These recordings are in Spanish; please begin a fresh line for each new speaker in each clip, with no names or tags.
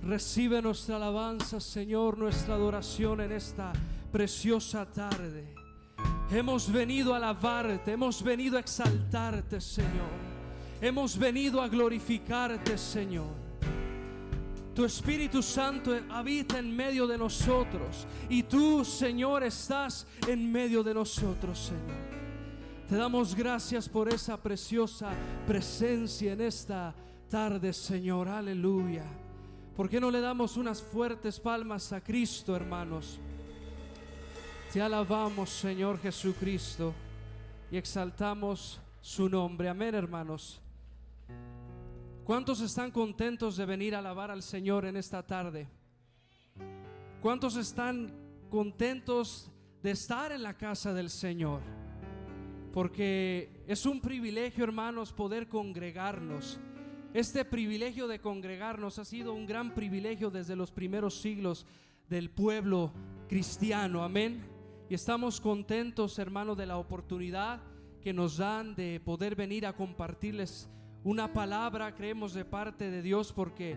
Recibe nuestra alabanza, Señor, nuestra adoración en esta preciosa tarde. Hemos venido a alabarte, hemos venido a exaltarte, Señor. Hemos venido a glorificarte, Señor. Tu Espíritu Santo habita en medio de nosotros y tú, Señor, estás en medio de nosotros, Señor. Te damos gracias por esa preciosa presencia en esta tarde, Señor. Aleluya. ¿Por qué no le damos unas fuertes palmas a Cristo, hermanos? Te alabamos, Señor Jesucristo, y exaltamos su nombre. Amén, hermanos. ¿Cuántos están contentos de venir a alabar al Señor en esta tarde? ¿Cuántos están contentos de estar en la casa del Señor? Porque es un privilegio, hermanos, poder congregarnos. Este privilegio de congregarnos ha sido un gran privilegio desde los primeros siglos del pueblo cristiano. Amén. Y estamos contentos, hermanos, de la oportunidad que nos dan de poder venir a compartirles una palabra, creemos, de parte de Dios, porque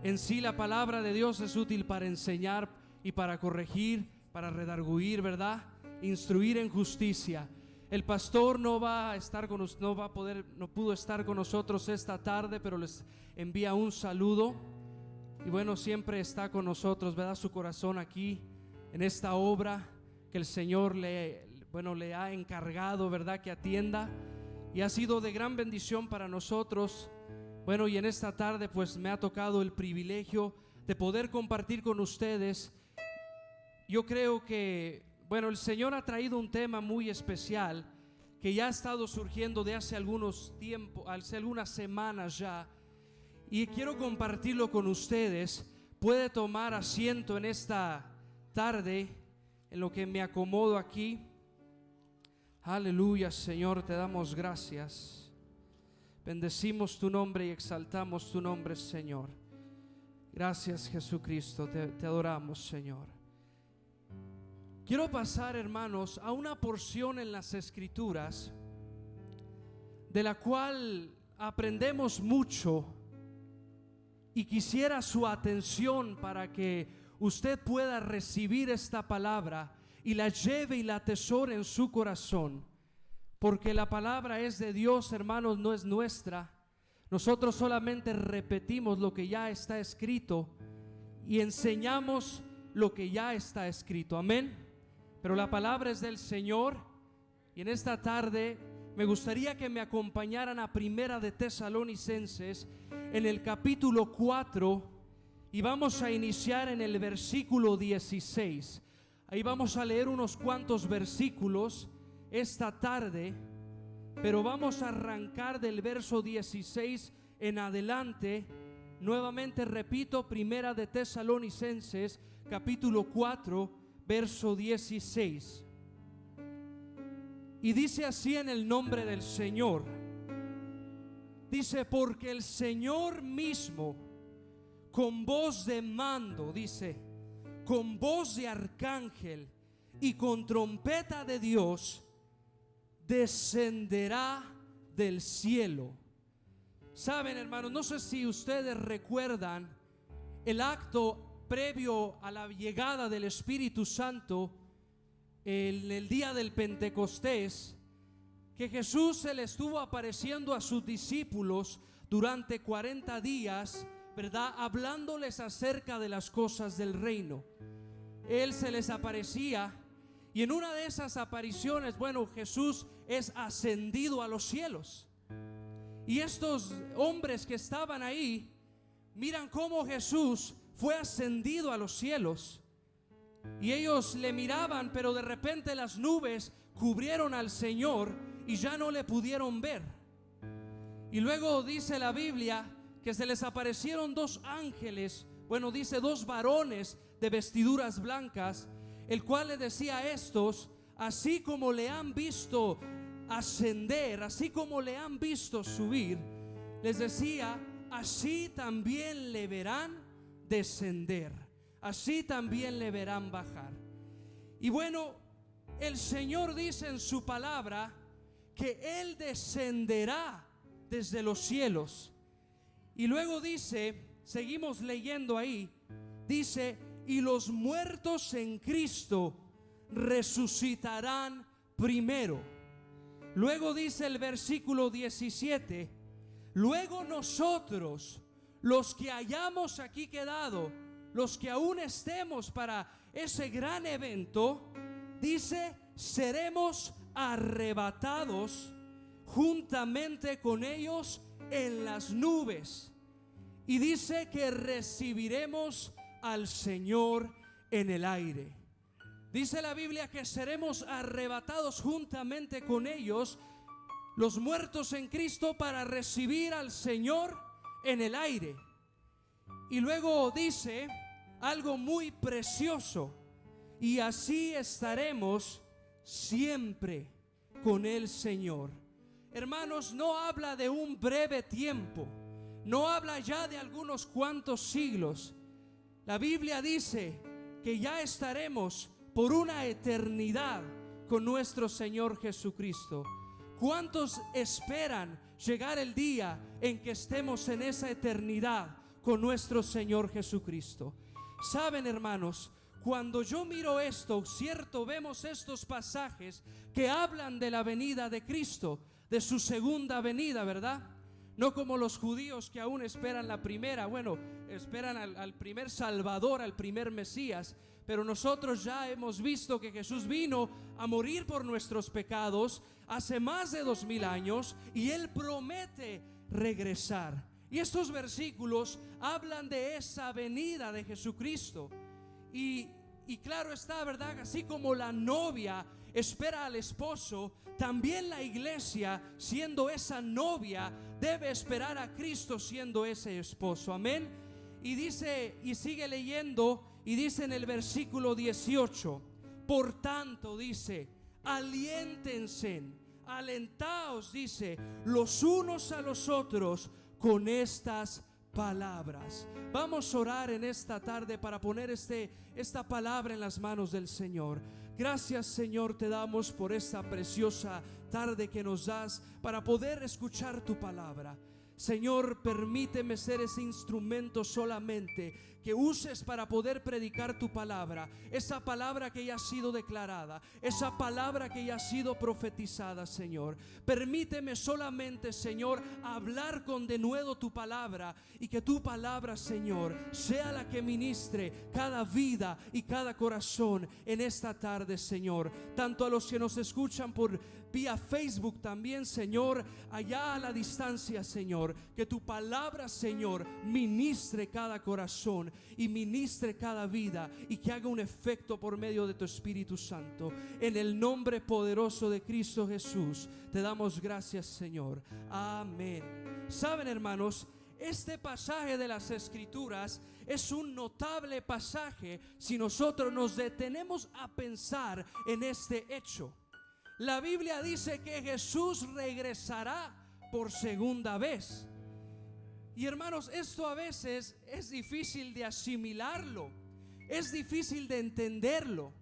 en sí la palabra de Dios es útil para enseñar y para corregir, para redarguir, ¿verdad? Instruir en justicia. El pastor no pudo estar con nosotros esta tarde, pero les envía un saludo. Y bueno, siempre está con nosotros, ¿verdad? Su corazón aquí en esta obra que el Señor le ha encargado, ¿verdad? Que atienda. Y ha sido de gran bendición para nosotros. Bueno, y en esta tarde pues me ha tocado el privilegio de poder compartir con ustedes. Yo creo que, bueno, el Señor ha traído un tema muy especial que ya ha estado surgiendo de hace algunas semanas ya, y quiero compartirlo con ustedes. Puede tomar asiento en esta tarde en lo que me acomodo aquí. Aleluya, Señor, te damos gracias. Bendecimos tu nombre y exaltamos tu nombre, Señor. Gracias, Jesucristo, te adoramos, Señor. Quiero pasar, hermanos, a una porción en las Escrituras de la cual aprendemos mucho, y quisiera su atención para que usted pueda recibir esta palabra y la lleve y la atesore en su corazón, porque la palabra es de Dios, hermanos, no es nuestra. Nosotros solamente repetimos lo que ya está escrito y enseñamos lo que ya está escrito. Amén. Pero la palabra es del Señor, y en esta tarde me gustaría que me acompañaran a Primera de Tesalonicenses en el capítulo 4, y vamos a iniciar en el versículo 16. Ahí vamos a leer unos cuantos versículos esta tarde, pero vamos a arrancar del verso 16 en adelante. Nuevamente repito, Primera de Tesalonicenses capítulo 4, verso 16. Y dice así en el nombre del Señor. Dice: porque el Señor mismo, con voz de mando, dice, con voz de arcángel y con trompeta de Dios, descenderá del cielo. Saben, hermanos, no sé si ustedes recuerdan el acto previo a la llegada del Espíritu Santo en el día del Pentecostés, que Jesús se le estuvo apareciendo a sus discípulos durante 40 días, ¿verdad? Hablándoles acerca de las cosas del reino. Él se les aparecía, y en una de esas apariciones, bueno, Jesús es ascendido a los cielos. Y estos hombres que estaban ahí miran cómo Jesús fue ascendido a los cielos, y ellos le miraban, pero de repente las nubes cubrieron al Señor y ya no le pudieron ver. Y luego dice la Biblia que se les aparecieron dos ángeles, bueno, dice dos varones de vestiduras blancas, el cual le decía a estos: así como le han visto ascender, así como le han visto subir, les decía, así también le verán descender, así también le verán bajar. Y bueno, el Señor dice en su palabra que Él descenderá desde los cielos. Y luego dice seguimos leyendo ahí, dice, y los muertos en Cristo resucitarán primero. Luego dice el versículo 17, luego nosotros, los que hayamos aquí quedado, los que aún estemos para ese gran evento, dice, seremos arrebatados juntamente con ellos en las nubes. Y dice que recibiremos al Señor en el aire. Dice la Biblia que seremos arrebatados juntamente con ellos, los muertos en Cristo, para recibir al Señor en el aire. Y luego dice algo muy precioso, y así estaremos siempre con el Señor. Hermanos, no habla de un breve tiempo, no habla ya de algunos cuantos siglos. La Biblia dice que ya estaremos por una eternidad con nuestro Señor Jesucristo. ¿Cuántos esperan llegar el día en que estemos en esa eternidad con nuestro Señor Jesucristo? Saben, hermanos, cuando yo miro esto, cierto, vemos estos pasajes que hablan de la venida de Cristo, de su segunda venida, ¿verdad? No como los judíos que aún esperan la primera, bueno, esperan al primer Salvador, al primer Mesías. Pero nosotros ya hemos visto que Jesús vino a morir por nuestros pecados hace más de 2000 años, y Él promete regresar. Y estos versículos hablan de esa venida de Jesucristo. Y claro está, ¿verdad? Así como la novia espera al esposo, también la iglesia, siendo esa novia, debe esperar a Cristo siendo ese esposo. Amén. Y dice, y sigue leyendo, y dice en el versículo 18, por tanto, dice, aliéntense, alentaos, dice, los unos a los otros con estas palabras. Vamos a orar en esta tarde para poner esta palabra en las manos del Señor. Gracias, Señor, te damos por esta preciosa tarde que nos das para poder escuchar tu palabra. Señor, permíteme ser ese instrumento solamente que uses para poder predicar tu palabra, esa palabra que ya ha sido declarada, esa palabra que ya ha sido profetizada, Señor. Permíteme solamente, Señor, hablar con denuedo tu palabra, y que tu palabra, Señor, sea la que ministre cada vida y cada corazón en esta tarde, Señor. Tanto a los que nos escuchan por vía Facebook también, Señor, allá a la distancia, Señor, que tu palabra, Señor, ministre cada corazón y ministre cada vida, y que haga un efecto por medio de tu Espíritu Santo. En el nombre poderoso de Cristo Jesús te damos gracias, Señor. Amén. Saben, hermanos, este pasaje de las Escrituras es un notable pasaje si nosotros nos detenemos a pensar en este hecho. La Biblia dice que Jesús regresará por segunda vez. Y hermanos, esto a veces es difícil de asimilarlo, es difícil de entenderlo.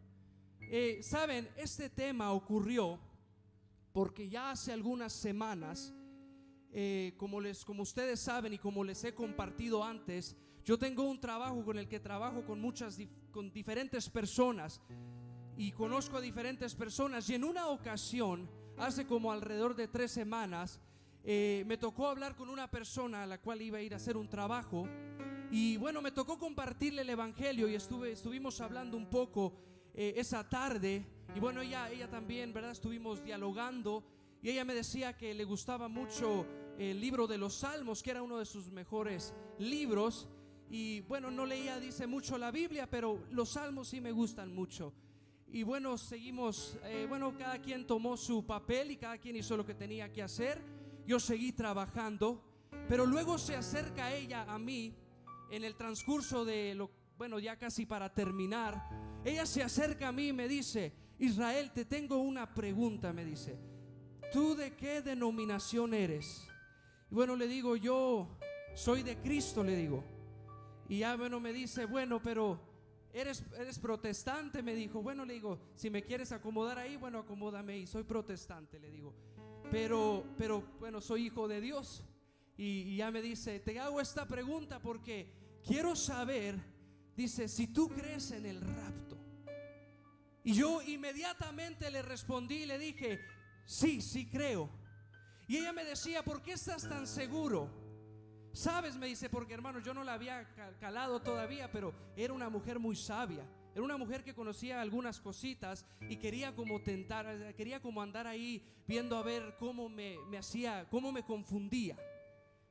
Saben, este tema ocurrió porque ya hace algunas semanas, como ustedes saben y como les he compartido antes, yo tengo un trabajo con el que trabajo con diferentes personas, y conozco a diferentes personas. Y en una ocasión, hace como alrededor de 3 semanas, me tocó hablar con una persona a la cual iba a ir a hacer un trabajo. Y bueno, me tocó compartirle el evangelio, y estuvimos hablando un poco esa tarde. Y bueno, ella también, ¿verdad? Estuvimos dialogando, y ella me decía que le gustaba mucho el libro de los Salmos, que era uno de sus mejores libros. Y bueno, no leía, dice, mucho la Biblia, pero los Salmos sí me gustan mucho. Y bueno, seguimos, cada quien tomó su papel y cada quien hizo lo que tenía que hacer. Yo seguí trabajando, pero luego se acerca ella a mí en el transcurso de ya casi para terminar. Ella se acerca a mí y me dice: Israel, te tengo una pregunta, me dice. ¿Tú de qué denominación eres? Y bueno, le digo, yo soy de Cristo, le digo. Y ya me dice, bueno, pero ¿Eres protestante? Me dijo. Bueno, le digo, si me quieres acomodar ahí, bueno, acomódame ahí. Soy protestante, le digo. Pero bueno, soy hijo de Dios. y ya me dice, te hago esta pregunta porque quiero saber, dice, si tú crees en el rapto. Y yo inmediatamente le respondí y le dije, sí, sí creo. Y ella me decía, ¿por qué estás tan seguro? Sabes, me dice, porque hermano, yo no la había calado todavía, pero era una mujer muy sabia. Era una mujer que conocía algunas cositas y quería como tentar, quería como andar ahí viendo a ver cómo me hacía, cómo me confundía.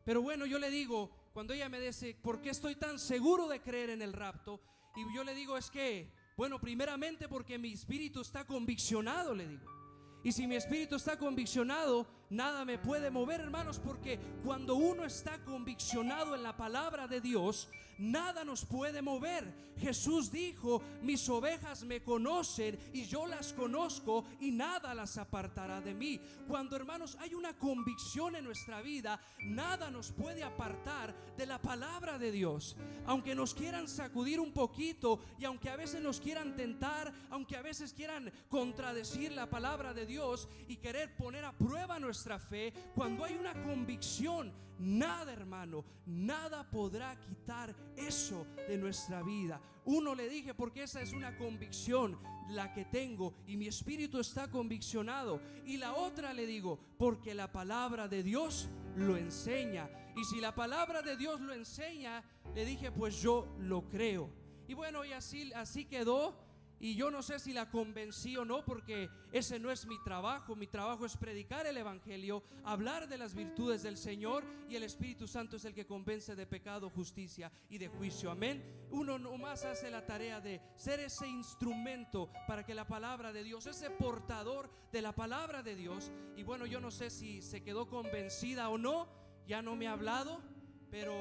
Pero bueno, yo le digo, cuando ella me dice, ¿por qué estoy tan seguro de creer en el rapto? Y yo le digo, es que, bueno, primeramente porque mi espíritu está conviccionado, le digo. Y si mi espíritu está conviccionado, nada me puede mover, hermanos, porque cuando uno está conviccionado en la palabra de Dios, nada nos puede mover. Jesús dijo, mis ovejas me conocen y yo las conozco y nada las apartará de mí. Cuando, hermanos, hay una convicción en nuestra vida, nada nos puede apartar de la palabra de Dios. Aunque nos quieran sacudir un poquito y aunque a veces nos quieran tentar, aunque a veces quieran contradecir la palabra de Dios y querer poner a prueba nuestra fe, cuando hay una convicción, nada, hermano, nada podrá quitar eso de nuestra vida. Uno, le dije, porque esa es una convicción la que tengo y mi espíritu está conviccionado. Y la otra, le digo, porque la palabra de Dios lo enseña. Y si la palabra de Dios lo enseña, le dije, pues yo lo creo. Y bueno, y así quedó. Y yo no sé si la convencí o no, porque ese no es mi trabajo. Mi trabajo es predicar el evangelio, hablar de las virtudes del Señor, y el Espíritu Santo es el que convence de pecado, justicia y de juicio. Amén. Uno nomás hace la tarea de ser ese instrumento para que la palabra de Dios, ese portador de la palabra de Dios. Y bueno, yo no sé si se quedó convencida o no, ya no me ha hablado, pero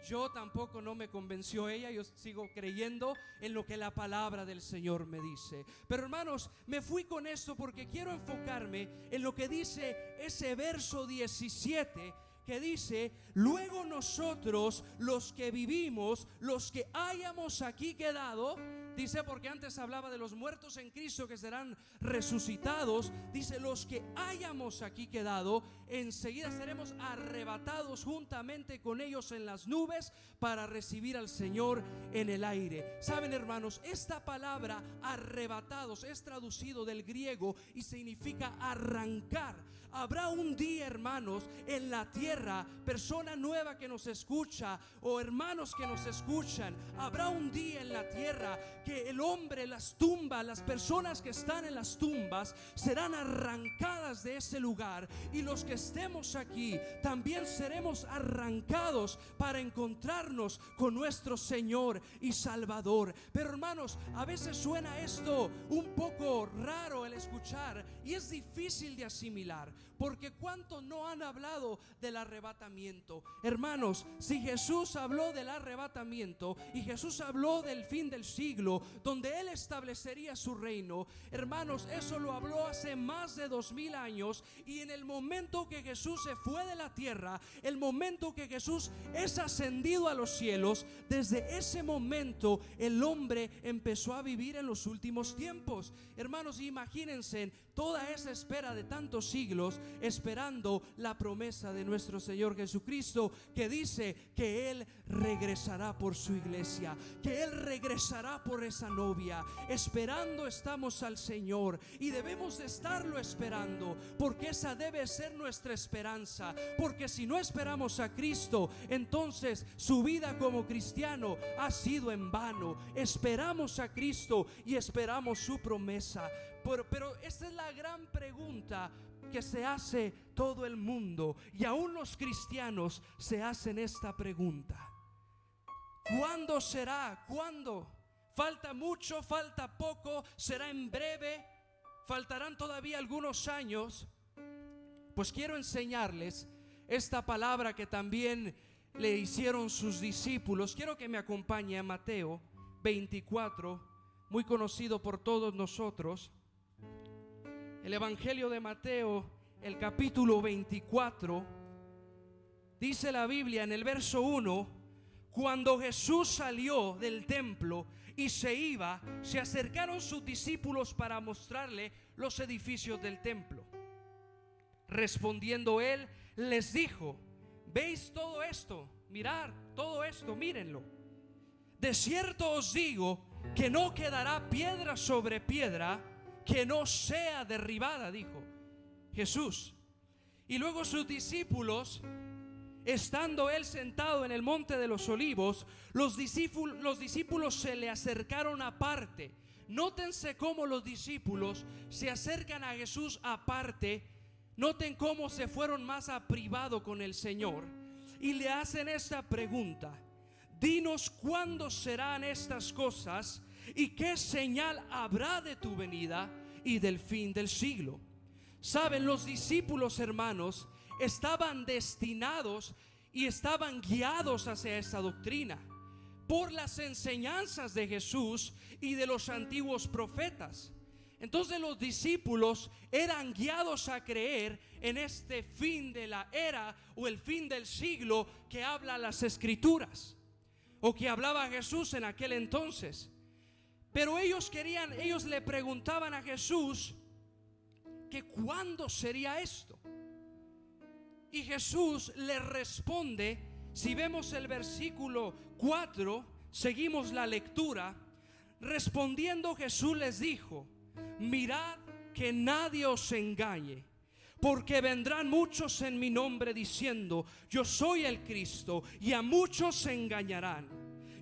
yo tampoco, no me convenció ella. Yo sigo creyendo en lo que la palabra del Señor me dice. Pero hermanos, me fui con esto porque quiero enfocarme en lo que dice ese verso 17, que dice, luego nosotros los que vivimos, los que hayamos aquí quedado, dice, porque antes hablaba de los muertos en Cristo que serán resucitados, dice, los que hayamos aquí quedado, enseguida seremos arrebatados juntamente con ellos en las nubes para recibir al Señor en el aire. Saben, hermanos, esta palabra arrebatados es traducido del griego y significa arrancar. Habrá un día, hermanos, en la tierra, persona nueva que nos escucha o hermanos que nos escuchan, habrá un día en la tierra que el hombre, las tumbas, las personas que están en las tumbas serán arrancadas de ese lugar, y los que estemos aquí también seremos arrancados para encontrarnos con nuestro Señor y Salvador. Pero hermanos, a veces suena esto un poco raro el escuchar y es difícil de asimilar, porque ¿cuántos no han hablado del arrebatamiento? Hermanos, si Jesús habló del arrebatamiento y Jesús habló del fin del siglo, donde Él establecería su reino, hermanos, eso lo habló hace más de 2000 años. Y en el momento que Jesús se fue de la tierra, el momento que Jesús es ascendido a los cielos, desde ese momento el hombre empezó a vivir en los últimos tiempos. Hermanos, imagínense toda esa espera de tantos siglos, esperando la promesa de nuestro Señor Jesucristo, que dice que Él regresará por su iglesia, que Él regresará por esa novia. Esperando estamos al Señor, y debemos de estarlo esperando, porque esa debe ser nuestra esperanza. Porque si no esperamos a Cristo, entonces su vida como cristiano ha sido en vano. Esperamos a Cristo y esperamos su promesa. Pero esta es la gran pregunta que se hace todo el mundo, y aún los cristianos se hacen esta pregunta: ¿cuándo será? ¿Cuándo? ¿Falta mucho? ¿Falta poco? ¿Será en breve? ¿Faltarán todavía algunos años? Pues quiero enseñarles esta palabra que también le hicieron sus discípulos. Quiero que me acompañe a Mateo 24, muy conocido por todos nosotros. El Evangelio de Mateo, el capítulo 24, dice la Biblia en el verso 1: cuando Jesús salió del templo y se iba, se acercaron sus discípulos para mostrarle los edificios del templo. Respondiendo él, les dijo: ¿veis todo esto? Mirad todo esto, mírenlo. De cierto os digo que no quedará piedra sobre piedra que no sea derribada, dijo Jesús. Y luego sus discípulos, estando él sentado en el monte de los olivos, los discípulos se le acercaron aparte. Nótense cómo los discípulos se acercan a Jesús aparte. Noten cómo se fueron más a privado con el Señor y le hacen esta pregunta: dinos cuándo serán estas cosas y qué señal habrá de tu venida y del fin del siglo. Saben, los discípulos, hermanos, estaban destinados y estaban guiados hacia esta doctrina por las enseñanzas de Jesús y de los antiguos profetas. Entonces los discípulos eran guiados a creer en este fin de la era o el fin del siglo que habla las Escrituras, o que hablaba Jesús en aquel entonces. Pero ellos le preguntaban a Jesús que cuándo sería esto. Y Jesús le responde. Si vemos el versículo 4, seguimos la lectura. Respondiendo Jesús les dijo: mirad que nadie os engañe, porque vendrán muchos en mi nombre diciendo: yo soy el Cristo, y a muchos se engañarán.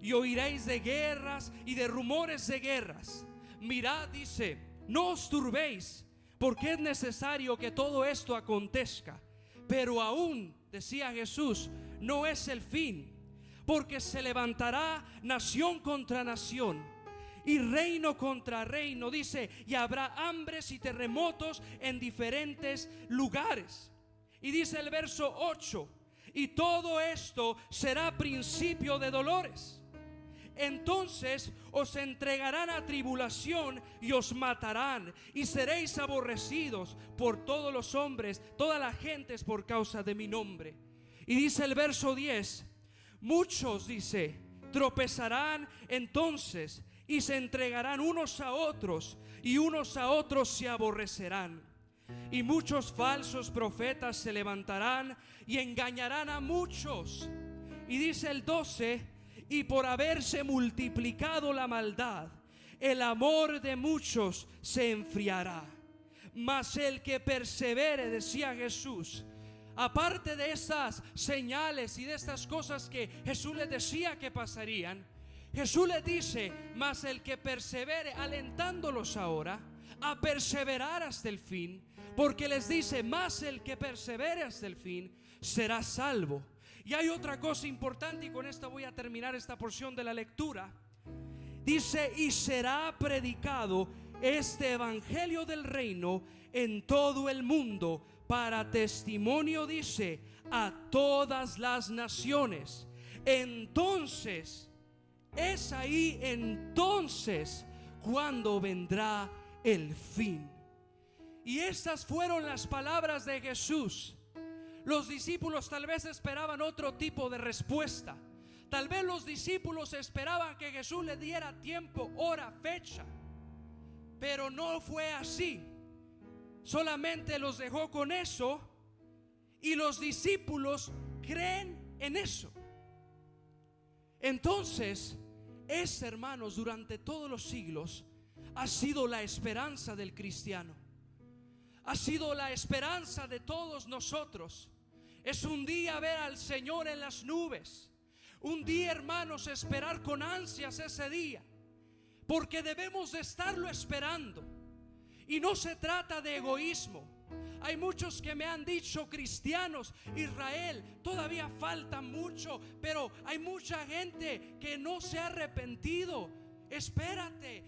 Y oiréis de guerras y de rumores de guerras. Mirad, dice, no os turbéis, porque es necesario que todo esto acontezca. Pero aún, decía Jesús, no es el fin, porque se levantará nación contra nación y reino contra reino, dice, y habrá hambres y terremotos en diferentes lugares. Y dice el verso 8: y todo esto será principio de dolores. Entonces os entregarán a tribulación y os matarán, y seréis aborrecidos por todos los hombres, todas las gentes, por causa de mi nombre. Y dice el verso 10: muchos, dice, tropezarán entonces y se entregarán unos a otros, y unos a otros se aborrecerán. Y muchos falsos profetas se levantarán y engañarán a muchos. Y dice el 12: y por haberse multiplicado la maldad, el amor de muchos se enfriará. Mas el que persevere, decía Jesús, aparte de estas señales y de estas cosas que Jesús les decía que pasarían, Jesús les dice: mas el que persevere, alentándolos ahora a perseverar hasta el fin, porque les dice: mas el que persevere hasta el fin será salvo. Y hay otra cosa importante, y con esta voy a terminar esta porción de la lectura. Dice: y será predicado este evangelio del reino en todo el mundo para testimonio, dice, a todas las naciones. Entonces, es ahí entonces cuando vendrá el fin. Y estas fueron las palabras de Jesús. Los discípulos tal vez esperaban otro tipo de respuesta. Tal vez los discípulos esperaban que Jesús les diera tiempo, hora, fecha. Pero no fue así. Solamente los dejó con eso, y los discípulos creen en eso. Entonces, hermanos, durante todos los siglos ha sido la esperanza del cristiano. Ha sido la esperanza de todos nosotros. Es un día ver al Señor en las nubes. Un día, hermanos, esperar con ansias ese día, porque debemos de estarlo esperando. Y no se trata de egoísmo. Hay muchos que me han dicho: cristianos, Israel, todavía falta mucho, pero hay mucha gente que no se ha arrepentido. Espérate,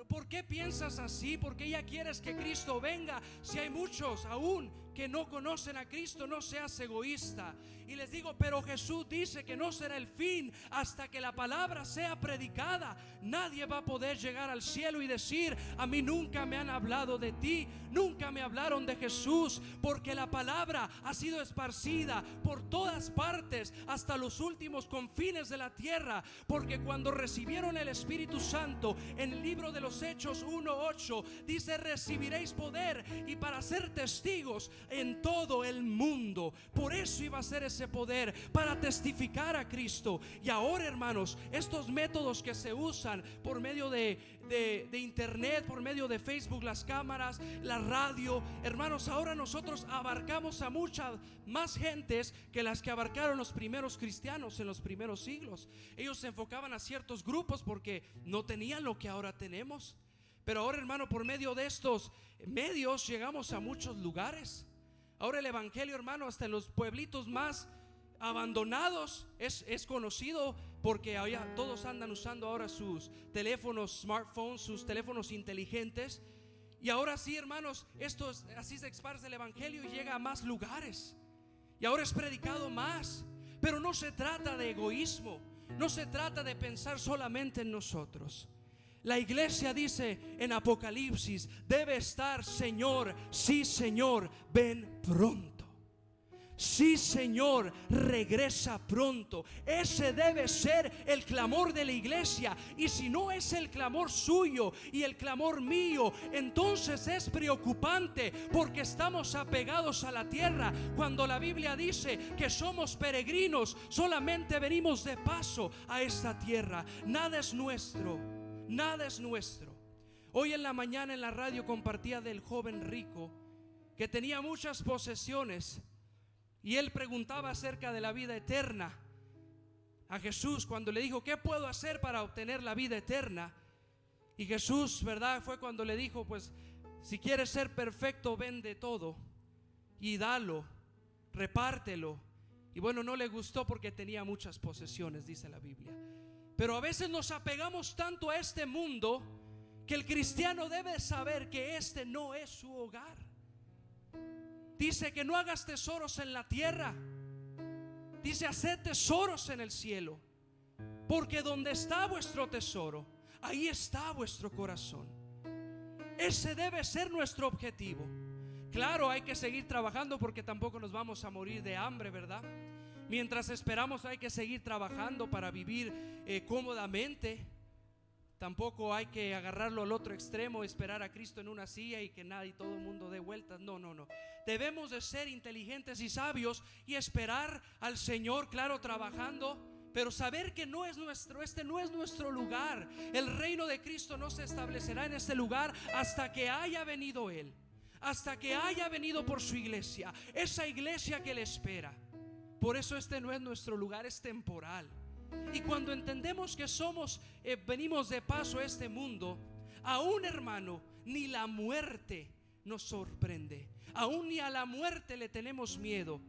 ¿por qué piensas así? ¿Por qué ya quieres que Cristo venga? Si hay muchos aún que no conocen a Cristo, no seas egoísta. Y les digo: pero Jesús dice que no será el fin hasta que la palabra sea predicada. Nadie va a poder llegar al cielo y decir: a mí nunca me han hablado de ti, nunca me hablaron de Jesús, porque la palabra ha sido esparcida por todas partes hasta los últimos confines de la tierra. Porque cuando recibieron el Espíritu Santo, en el libro de los Hechos 1:8 dice: recibiréis poder, y para ser testigos en todo el mundo. Por eso iba a ser ese poder, para testificar a Cristo. Y ahora, hermanos, estos métodos que se usan por medio de internet, por medio de Facebook, las cámaras, la radio, hermanos, ahora nosotros abarcamos a muchas más gentes que las que abarcaron los primeros cristianos en los primeros siglos. Ellos se enfocaban a ciertos grupos porque no tenían lo que ahora tenemos. Pero ahora, hermano, por medio de estos medios llegamos a muchos lugares. Ahora el evangelio, hermano, hasta en los pueblitos más abandonados es conocido, porque todos andan usando ahora sus teléfonos, smartphones, sus teléfonos inteligentes. Y ahora sí, hermanos, así se esparce el evangelio y llega a más lugares. Y ahora es predicado más. Pero no se trata de egoísmo, no se trata de pensar solamente en nosotros. La iglesia dice en Apocalipsis: debe estar, Señor, sí Señor, ven pronto. Sí Señor, regresa pronto. Ese debe ser el clamor de la iglesia. Y si no es el clamor suyo y el clamor mío, entonces es preocupante, porque estamos apegados a la tierra, cuando la Biblia dice que somos peregrinos, solamente venimos de paso a esta tierra. Nada es nuestro, nada es nuestro. Hoy en la mañana en la radio compartía del joven rico que tenía muchas posesiones, y él preguntaba acerca de la vida eterna a Jesús cuando le dijo: ¿qué puedo hacer para obtener la vida eterna? Y Jesús, ¿verdad?, fue cuando le dijo: pues si quieres ser perfecto, vende todo y dalo, repártelo. Y bueno, no le gustó porque tenía muchas posesiones, dice la Biblia. Pero a veces nos apegamos tanto a este mundo que el cristiano debe saber que este no es su hogar. Dice que no hagas tesoros en la tierra, dice: haced tesoros en el cielo, porque donde está vuestro tesoro, ahí está vuestro corazón. Ese debe ser nuestro objetivo. Claro, hay que seguir trabajando, porque tampoco nos vamos a morir de hambre, ¿verdad? Mientras esperamos hay que seguir trabajando para vivir cómodamente. Tampoco hay que agarrarlo al otro extremo, esperar a Cristo en una silla y que nadie, todo el mundo dé vueltas. No. Debemos de ser inteligentes y sabios y esperar al Señor, claro, trabajando, pero saber que no es este no es nuestro lugar. El reino de Cristo no se establecerá en este lugar hasta que haya venido Él, hasta que haya venido por su iglesia, esa iglesia que le espera. Por eso este no es nuestro lugar, es temporal. Y cuando entendemos que venimos de paso a este mundo, aún, hermano, ni la muerte nos sorprende, aún ni a la muerte le tenemos miedo,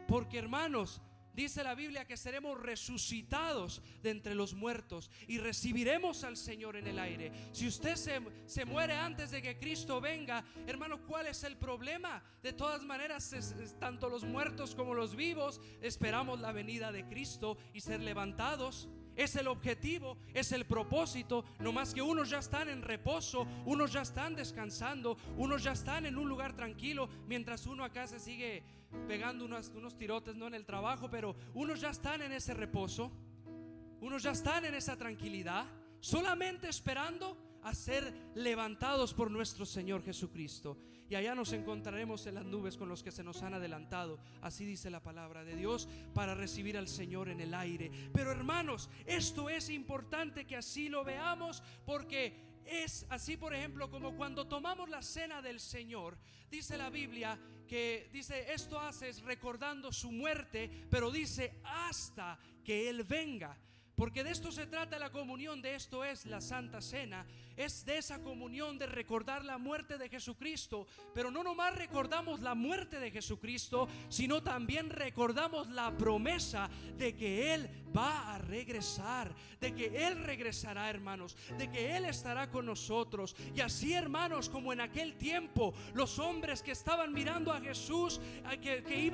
porque, hermanos, dice la Biblia que seremos resucitados de entre los muertos y recibiremos al Señor en el aire. Si usted se muere antes de que Cristo venga, hermano, ¿cuál es el problema? De todas maneras, tanto los muertos como los vivos esperamos la venida de Cristo y ser levantados. Es el objetivo, es el propósito. No más que unos ya están en reposo, unos ya están descansando, unos ya están en un lugar tranquilo, mientras uno acá se sigue pegando unos tirotes, no en el trabajo, pero unos ya están en ese reposo, unos ya están en esa tranquilidad, solamente esperando a ser levantados por nuestro Señor Jesucristo. Y allá nos encontraremos en las nubes con los que se nos han adelantado, así dice la palabra de Dios, para recibir al Señor en el aire. Pero, hermanos, esto es importante que así lo veamos, porque es así, por ejemplo, como cuando tomamos la cena del Señor. Dice la Biblia que dice: esto haces recordando su muerte, pero dice hasta que Él venga. Porque de esto se trata la comunión, de esto es la Santa Cena. Es de esa comunión de recordar la muerte de Jesucristo. Pero no nomás recordamos la muerte de Jesucristo, sino también recordamos la promesa de que Él va a regresar, de que Él regresará, hermanos, de que Él estará con nosotros. Y así, hermanos, como en aquel tiempo los hombres que estaban mirando a Jesús, que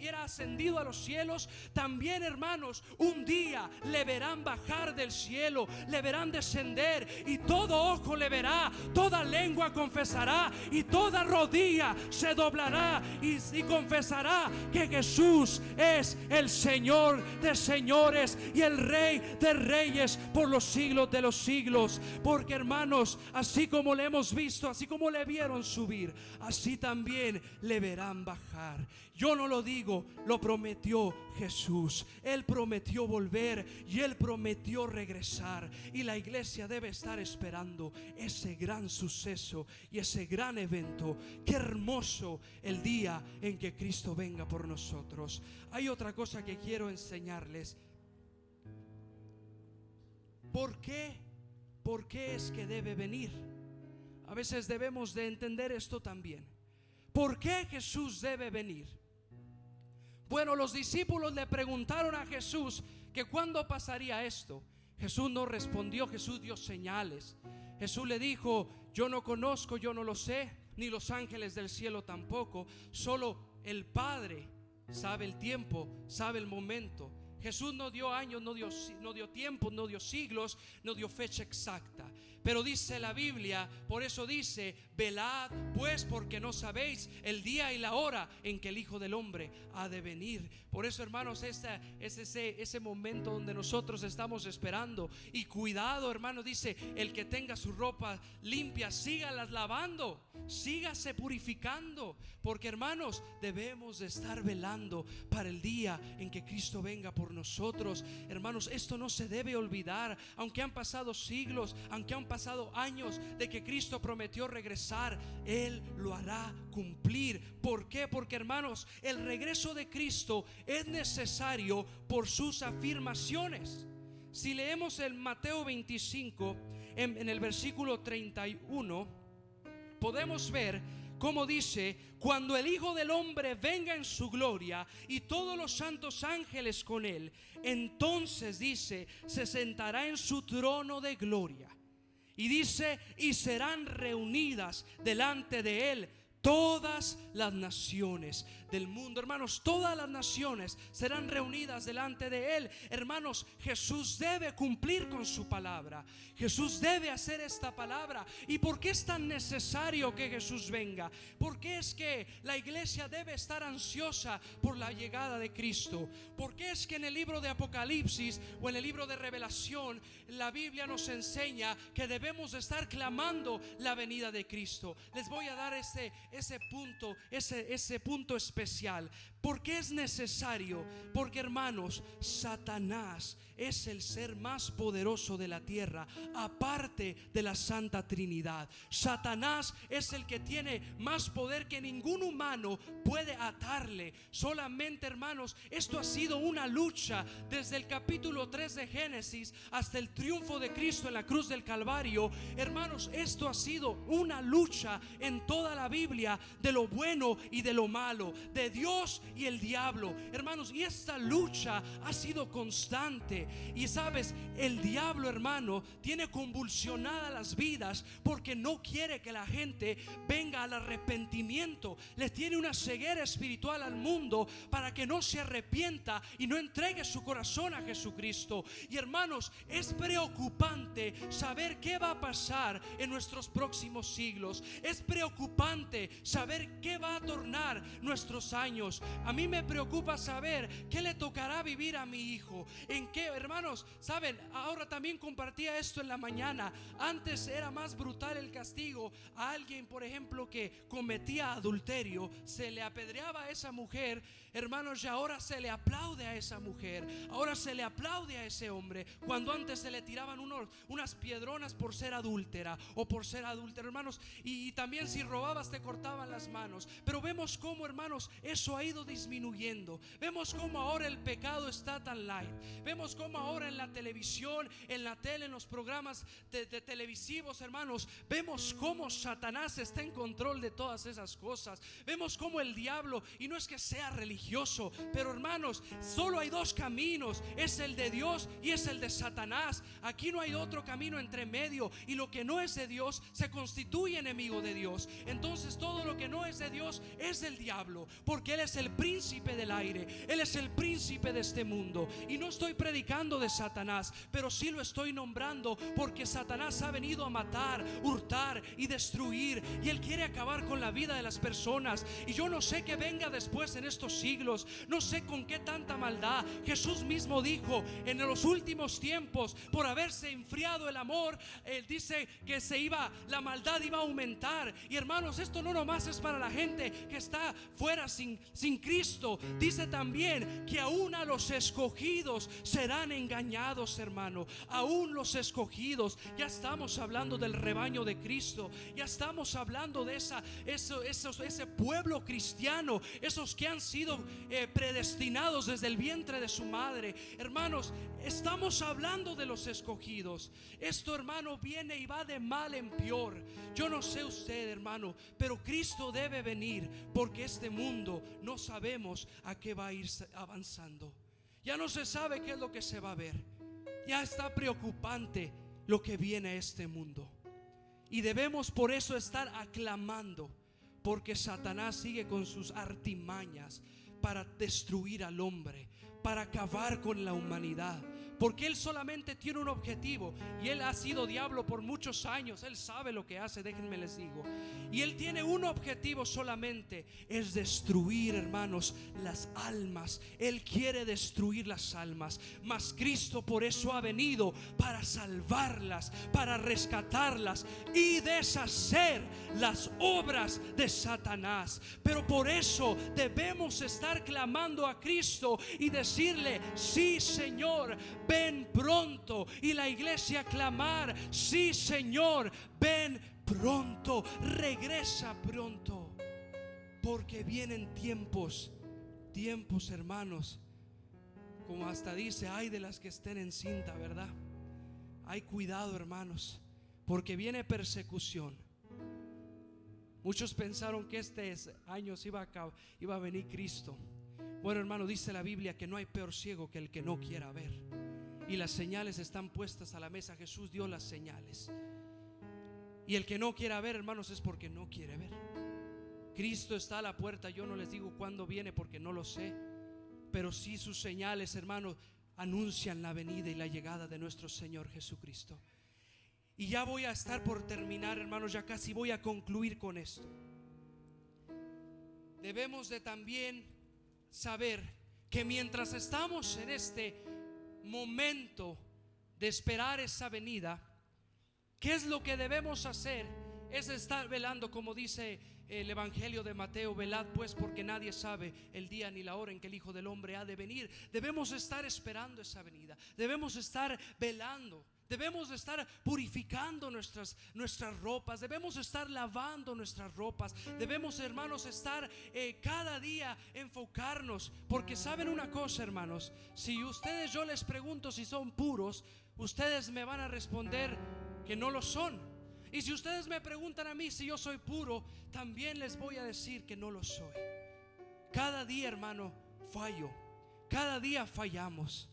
era ascendido a los cielos, también, hermanos, un día día le verán bajar del cielo, le verán descender, y todo ojo le verá, toda lengua confesará, y toda rodilla se doblará y confesará que Jesús es el Señor de señores y el Rey de reyes por los siglos de los siglos. Porque, hermanos, así como le hemos visto, así como le vieron subir, así también le verán bajar. Yo no lo digo, lo prometió Jesús. Él prometió volver y Él prometió regresar, y la iglesia debe estar esperando ese gran suceso y ese gran evento. Qué hermoso el día en que Cristo venga por nosotros. Hay otra cosa que quiero enseñarles. ¿Por qué? ¿Por qué es que debe venir? A veces debemos de entender esto también. ¿Por qué Jesús debe venir? Bueno, los discípulos le preguntaron a Jesús que cuándo pasaría esto. Jesús no respondió, Jesús dio señales. Jesús le dijo: yo no conozco, yo no lo sé, ni los ángeles del cielo tampoco. Solo el Padre sabe el tiempo, sabe el momento. Jesús no dio años, no dio tiempo, no dio siglos, no dio fecha exacta. Pero dice la Biblia, por eso dice: velad pues, porque no sabéis el día y la hora en que el Hijo del Hombre ha de venir. Por eso, hermanos, es ese momento donde nosotros estamos esperando. Y cuidado, hermanos, dice: el que tenga su ropa limpia, sígalas lavando, sígase purificando. Porque, hermanos, debemos de estar velando para el día en que Cristo venga por nosotros. Hermanos, esto no se debe olvidar. Aunque han pasado siglos, aunque han pasado años de que Cristo prometió regresar, Él lo hará cumplir. ¿Por qué? Porque, hermanos, el regreso de Cristo es necesario por sus afirmaciones. Si leemos el Mateo 25 en el versículo 31, podemos ver cómo dice: cuando el Hijo del Hombre venga en su gloria y todos los santos ángeles con Él, entonces dice, se sentará en su trono de gloria. Y dice: y serán reunidas delante de Él todas las naciones del mundo. Hermanos, todas las naciones serán reunidas delante de Él. Hermanos, Jesús debe cumplir con su palabra. Jesús debe hacer esta palabra. ¿Y por qué es tan necesario que Jesús venga? ¿Por qué es que la iglesia debe estar ansiosa por la llegada de Cristo? ¿Por qué es que en el libro de Apocalipsis o en el libro de Revelación la Biblia nos enseña que debemos estar clamando la venida de Cristo? Les voy a dar ese punto especial. ¿Por qué es necesario? Porque, hermanos, Satanás es el ser más poderoso de la tierra, aparte de la Santa Trinidad. Satanás es el que tiene más poder que ningún humano puede atarle. Solamente, hermanos, esto ha sido una lucha desde el capítulo 3 de Génesis hasta el triunfo de Cristo en la cruz del Calvario. Hermanos, esto ha sido una lucha en toda la Biblia de lo bueno y de lo malo, de Dios y el diablo, hermanos. Y esta lucha ha sido constante. Y sabes, el diablo, hermano, tiene convulsionadas las vidas porque no quiere que la gente venga al arrepentimiento. Les tiene una ceguera espiritual al mundo para que no se arrepienta y no entregue su corazón a Jesucristo. Y, hermanos, es preocupante saber qué va a pasar en nuestros próximos siglos. Es preocupante saber qué va a tornar nuestros años. A mí me preocupa saber qué le tocará vivir a mi hijo. En qué, hermanos, saben, ahora también compartía esto en la mañana. Antes era más brutal el castigo a alguien, por ejemplo, que cometía adulterio. Se le apedreaba a esa mujer, hermanos, y ahora se le aplaude a esa mujer. Ahora se le aplaude a ese hombre, cuando antes se le tiraban unas piedronas por ser adúltera o por ser adúltero, hermanos. Y también si robabas te cortaban las manos. Pero vemos cómo, hermanos, eso ha ido disminuyendo. Vemos cómo ahora el pecado está tan light. Vemos cómo ahora en la televisión, en la tele, en los programas de televisivos, hermanos, vemos cómo Satanás está en control de todas esas cosas. Vemos cómo el diablo, y no es que sea religioso, pero, hermanos, solo hay dos caminos: es el de Dios y es el de Satanás. Aquí no hay otro camino entre medio, y lo que no es de Dios se constituye enemigo de Dios. Entonces todo todo lo que no es de Dios es del diablo, porque Él es el príncipe del aire, Él es el príncipe de este mundo. Y no estoy predicando de Satanás, pero sí lo estoy nombrando, porque Satanás ha venido a matar, hurtar y destruir, y él quiere acabar con la vida de las personas. Y yo no sé qué venga después en estos siglos, no sé con qué tanta maldad. Jesús mismo dijo: en los últimos tiempos, por haberse enfriado el amor, Él dice que la maldad iba a aumentar. Y hermanos, esto no nomás es para la gente que está fuera sin Cristo. Dice también que aún a los escogidos serán engañados, hermano. Aún los escogidos. Ya estamos hablando del rebaño de Cristo. Ya estamos hablando de ese pueblo cristiano, esos que han sido predestinados desde el vientre de su madre. Hermanos, estamos hablando de los escogidos. Esto, hermano, viene y va de mal en peor. Yo no sé usted, hermano, pero Cristo debe venir, porque este mundo no sabemos a qué va a ir avanzando. Ya no se sabe qué es lo que se va a ver. Ya está preocupante lo que viene a este mundo. Y debemos por eso estar aclamando, porque Satanás sigue con sus artimañas para destruir al hombre, para acabar con la humanidad. Porque él solamente tiene un objetivo, y él ha sido diablo por muchos años. Él sabe lo que hace, déjenme les digo. Y él tiene un objetivo solamente: es destruir, hermanos, las almas. Él quiere destruir las almas. Mas Cristo por eso ha venido, para salvarlas, para rescatarlas y deshacer las obras de Satanás. Pero por eso debemos estar clamando a Cristo y decirle: sí, Señor, ven pronto. Y la iglesia clamar: sí, Señor, ven pronto, regresa pronto. Porque vienen tiempos, hermanos, como hasta dice: ay de las que estén encinta, ¿verdad? Hay cuidado, hermanos, porque viene persecución. Muchos pensaron que este año iba a venir Cristo. Bueno, hermano, dice la Biblia que no hay peor ciego que el que no quiera ver. Y las señales están puestas a la mesa. Jesús dio las señales. Y el que no quiera ver, hermanos, es porque no quiere ver. Cristo está a la puerta. Yo no les digo cuándo viene, porque no lo sé, pero sí sus señales, hermanos, anuncian la venida y la llegada de nuestro Señor Jesucristo. Y ya voy a estar por terminar, hermanos. Ya casi voy a concluir con esto. Debemos de también saber que mientras estamos en este momento de esperar esa venida, ¿qué es lo que debemos hacer? Es estar velando, como dice el Evangelio de Mateo: velad pues, porque nadie sabe el día ni la hora en que el Hijo del Hombre ha de venir. Debemos estar esperando esa venida. Debemos estar velando. Debemos estar purificando nuestras ropas. Debemos estar lavando nuestras ropas. Debemos, hermanos, estar cada día enfocarnos. Porque saben una cosa, hermanos, si ustedes, yo les pregunto si son puros, ustedes me van a responder que no lo son. Y si ustedes me preguntan a mí si yo soy puro, también les voy a decir que no lo soy. Cada día, hermano, fallo. Cada día fallamos.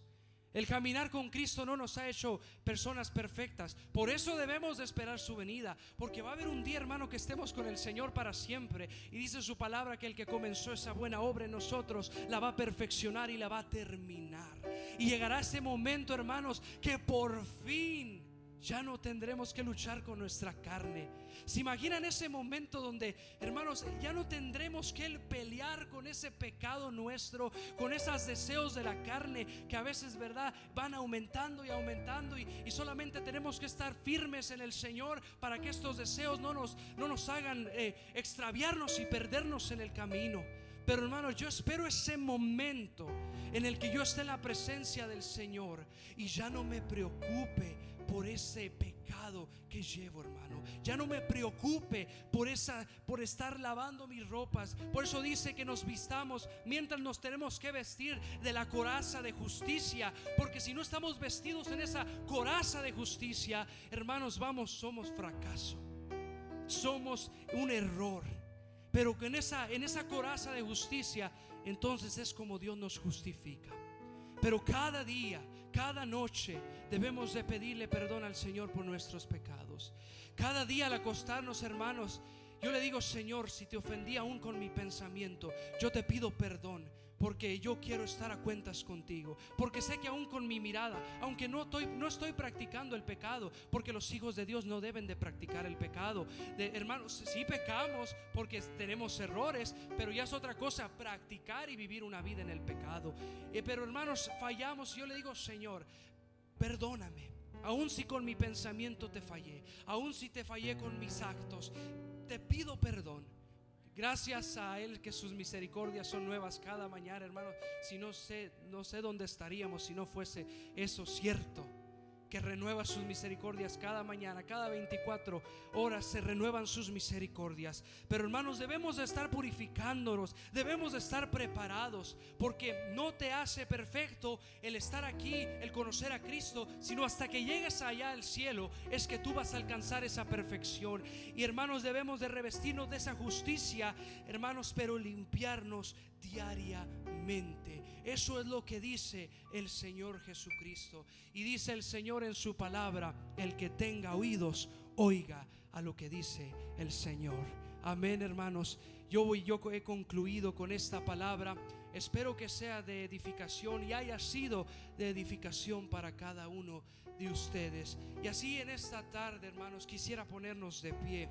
El caminar con Cristo no nos ha hecho personas perfectas. Por eso debemos de esperar su venida, porque va a haber un día, hermano, que estemos con el Señor para siempre. Y dice su palabra que el que comenzó esa buena obra en nosotros la va a perfeccionar y la va a terminar. Y llegará ese momento, hermanos, que por fin ya no tendremos que luchar con nuestra carne. ¿Se imaginan ese momento donde, hermanos, ya no tendremos que pelear con ese pecado nuestro, con esos deseos de la carne que a veces, verdad, van aumentando y aumentando, y solamente tenemos que estar firmes en el Señor para que estos deseos no nos hagan extraviarnos y perdernos en el camino? Pero, hermanos, yo espero ese momento en el que yo esté en la presencia del Señor y ya no me preocupe por ese pecado que llevo, hermano. Ya no me preocupe por estar lavando mis ropas. Por eso dice que nos vistamos, mientras nos tenemos que vestir de la coraza de justicia. Porque si no estamos vestidos en esa coraza de justicia, hermanos, somos fracaso. Somos un error. Pero que en esa coraza de justicia, entonces es como Dios nos justifica. Pero cada día, cada noche debemos de pedirle perdón al Señor por nuestros pecados. Cada día al acostarnos, hermanos, Yo le digo: Señor, si te ofendí aún con mi pensamiento, yo te pido perdón, porque yo quiero estar a cuentas contigo, porque sé que aún con mi mirada, aunque no estoy practicando el pecado, porque los hijos de Dios no deben de practicar el pecado. Hermanos, sí pecamos porque tenemos errores, pero ya es otra cosa practicar y vivir una vida en el pecado. Pero hermanos, fallamos, y yo le digo: Señor, perdóname, aun si con mi pensamiento te fallé, aun si te fallé con mis actos, te pido perdón. Gracias a Él que sus misericordias son nuevas cada mañana, hermanos. Si no sé dónde estaríamos si no fuese eso cierto, que renueva sus misericordias cada mañana. Cada 24 horas se renuevan sus misericordias. Pero hermanos, debemos de estar purificándonos, debemos de estar preparados, porque no te hace perfecto el estar aquí, el conocer a Cristo, sino hasta que llegues allá al cielo es que tú vas a alcanzar esa perfección. Y hermanos, debemos de revestirnos de esa justicia, hermanos, pero limpiarnos diariamente. Eso es lo que dice el Señor Jesucristo. Y dice el Señor en su palabra: el que tenga oídos, oiga a lo que dice el Señor. Amén, hermanos. Yo he concluido con esta palabra. Espero que sea de edificación y haya sido de edificación para cada uno de ustedes. Y así en esta tarde, hermanos, quisiera ponernos de pie.